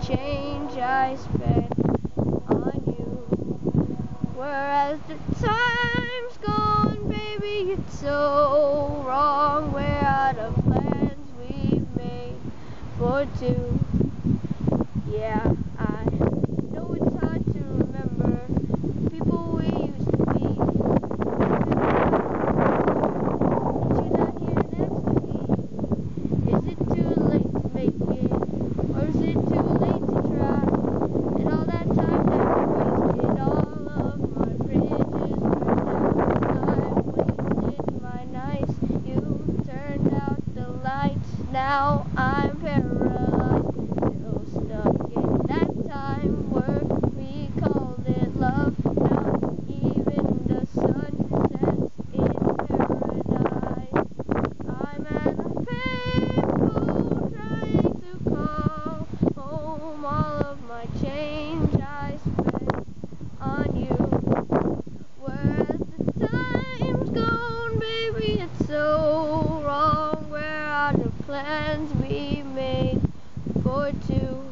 change I spent on you. Whereas the time's gone, baby, it's so wrong. We're out of plans we've made for two. Yeah, I know it's hard to remember people we used to be. But you're not here next to me. Is it too late to make it? Or is it too late to try? And all that time that we wasted, all of my bridges burned down. I wasted my nights. You turned out the lights. Now I'm paralyzed, still stuck in that time where we called it love. Now even the sun sets in paradise. I'm at a payphone trying to call home all of my change I spent on you. Whereas the time's gone, baby, it's so wrong. We're out of plans we made for two.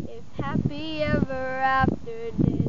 If happy ever after did